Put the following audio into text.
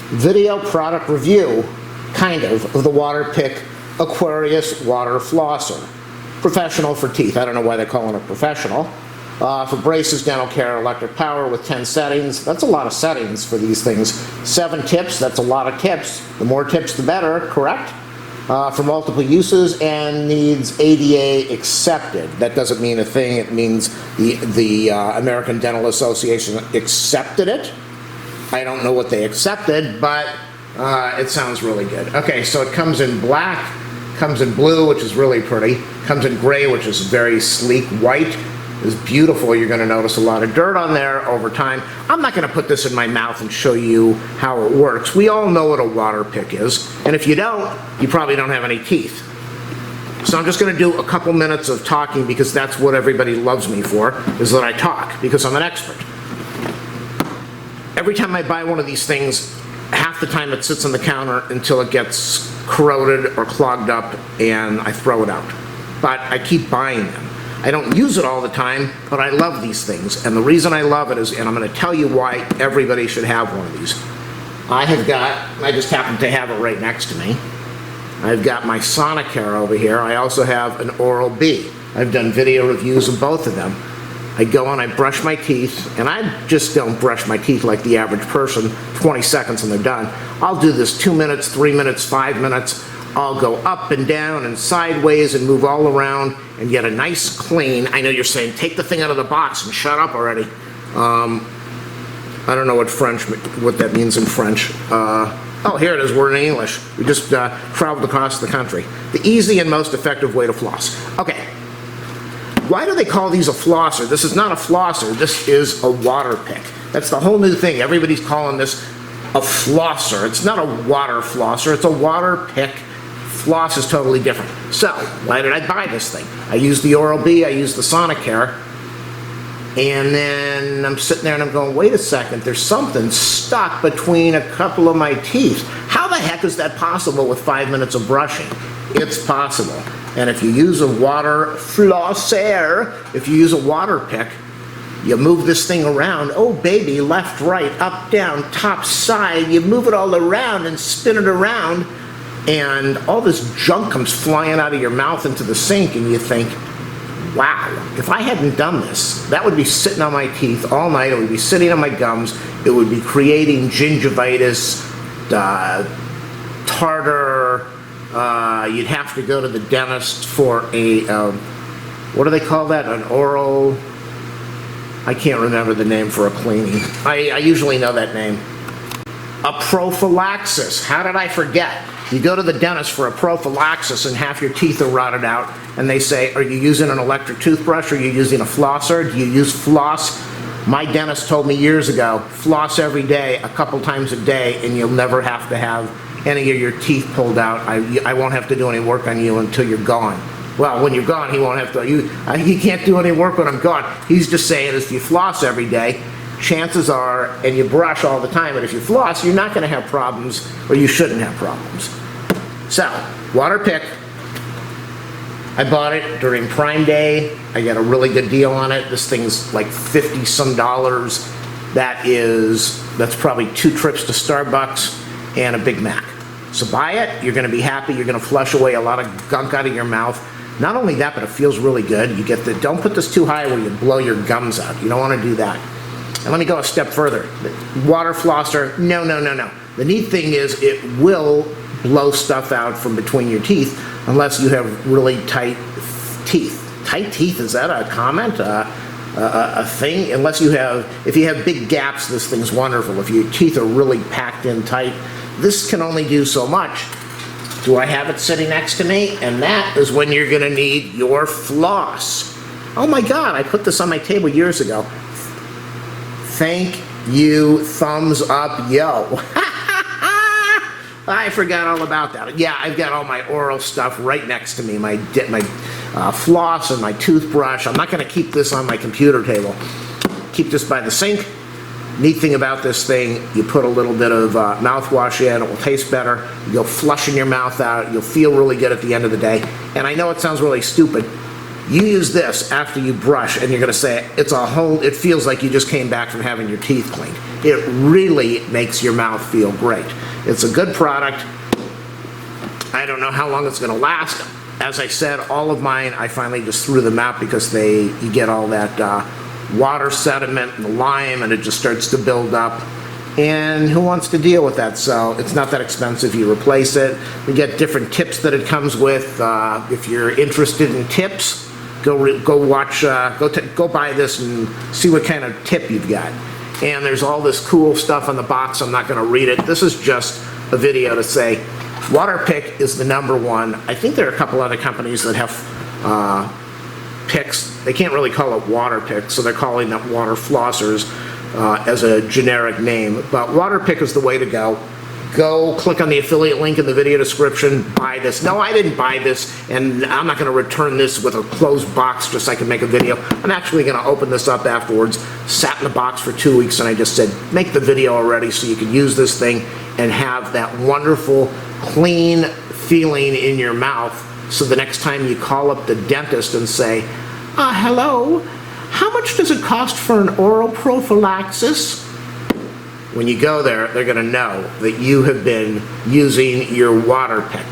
video product review, kind of the Waterpik Aquarius water flosser. Professional for teeth. I don't know why they're calling it professional. For braces, dental care, electric power with 10 settings. That's a lot of settings for these things. 7 tips, that's a lot of tips. The more tips, the better, correct? For multiple uses and needs ADA accepted. That doesn't mean a thing. It means the American Dental Association accepted it. I don't know what they accepted, but it sounds really good. Okay, so it comes in black, comes in blue, which is really pretty, comes in gray, which is very sleek, white is beautiful. You're going to notice a lot of dirt on there over time. I'm not going to put this in my mouth and show you how it works. We all know what a Waterpik is, and if you don't, you probably don't have any teeth. So I'm just going to do a couple minutes of talking because that's what everybody loves me for, is that I talk, because I'm an expert. Every time I buy one of these things, half the time it sits on the counter until it gets corroded or clogged up and I throw it out. But I keep buying them. I don't use it all the time, but I love these things. And the reason I love it is, and I'm going to tell you why everybody should have one of these. I just happen to have it right next to me. I've got my Sonicare over here. I also have an Oral-B. I've done video reviews of both of them. I go and I brush my teeth, and I just don't brush my teeth like the average person, 20 seconds and they're done. I'll do this 2 minutes, 3 minutes, 5 minutes. I'll go up and down and sideways and move all around and get a nice clean. I know you're saying, take the thing out of the box and shut up already. I don't know what that means in French. Oh, here it is, we're in English. We just traveled across the country. The easy and most effective way to floss. Okay. Why do they call these a flosser? This is not a flosser, this is a Waterpik. That's the whole new thing. Everybody's calling this a flosser. It's not a water flosser, it's a Waterpik. Floss is totally different. So, why did I buy this thing? I used the Oral-B, I used the Sonicare, and then I'm sitting there and I'm going, wait a second, there's something stuck between a couple of my teeth. How the heck is that possible with 5 minutes of brushing? It's possible. And if you use a water flosser, if you use a Waterpik, you move this thing around, oh baby, left, right, up, down, top, side, you move it all around and spin it around, and all this junk comes flying out of your mouth into the sink, and you think, wow, if I hadn't done this, that would be sitting on my teeth all night, it would be sitting on my gums, it would be creating gingivitis, tartar, you'd have to go to the dentist for a, what do they call that, an oral, I can't remember the name for a cleaning. I usually know that name. A prophylaxis, how did I forget? You go to the dentist for a prophylaxis and half your teeth are rotted out and they say, are you using an electric toothbrush or are you using a flosser? Do you use floss? My dentist told me years ago, floss every day, a couple times a day, and you'll never have to have any of your teeth pulled out. I won't have to do any work on you until you're gone. Well, when you're gone, he won't have to. He can't do any work when I'm gone. He's just saying if you floss every day, chances are, and you brush all the time, but if you floss, you're not going to have problems, or you shouldn't have problems. So, Waterpik, I bought it during Prime Day. I got a really good deal on it. This thing's like $50-some. That's probably 2 trips to Starbucks and a Big Mac. So buy it, you're going to be happy, you're going to flush away a lot of gunk out of your mouth. Not only that, but it feels really good. You get don't put this too high where you blow your gums out. You don't want to do that. And let me go a step further. Water flosser, no. The neat thing is it will blow stuff out from between your teeth unless you have really tight teeth. Tight teeth, is that a comment? A thing? If you have big gaps, this thing's wonderful. If your teeth are really packed in tight, this can only do so much. Do I have it sitting next to me? And that is when you're gonna need your floss. Oh my God, I put this on my table years ago. Thank you, thumbs up, yo. I forgot all about that. Yeah, I've got all my oral stuff right next to me, my floss and my toothbrush. I'm not going to keep this on my computer table. Keep this by the sink. Neat thing about this thing, you put a little bit of mouthwash in, it will taste better. You'll flushing your mouth out. You'll feel really good at the end of the day. And I know it sounds really stupid, You use this after you brush, and you're gonna say, it feels like you just came back from having your teeth cleaned. It really makes your mouth feel great. It's a good product. I don't know how long it's gonna last. As I said, all of mine, I finally just threw them out because you get all that water sediment and the lime, and it just starts to build up. And who wants to deal with that? So it's not that expensive. You replace it. We get different tips that it comes with. If you're interested in tips, go buy this and see what kind of tip you've got. And there's all this cool stuff on the box. I'm not going to read it. This is just a video to say Waterpik is the #1. I think there are a couple other companies that have picks. They can't really call it Waterpik, so they're calling it water flossers as a generic name. But Waterpik is the way to go. Go click on the affiliate link in the video description, buy this. No, I didn't buy this, and I'm not going to return this with a closed box just so I can make a video. I'm actually going to open this up afterwards. Sat in the box for 2 weeks, and I just said, make the video already so you can use this thing and have that wonderful, clean feeling in your mouth, so the next time you call up the dentist and say, hello, how much does it cost for an oral prophylaxis? When you go there, they're going to know that you have been using your Waterpik.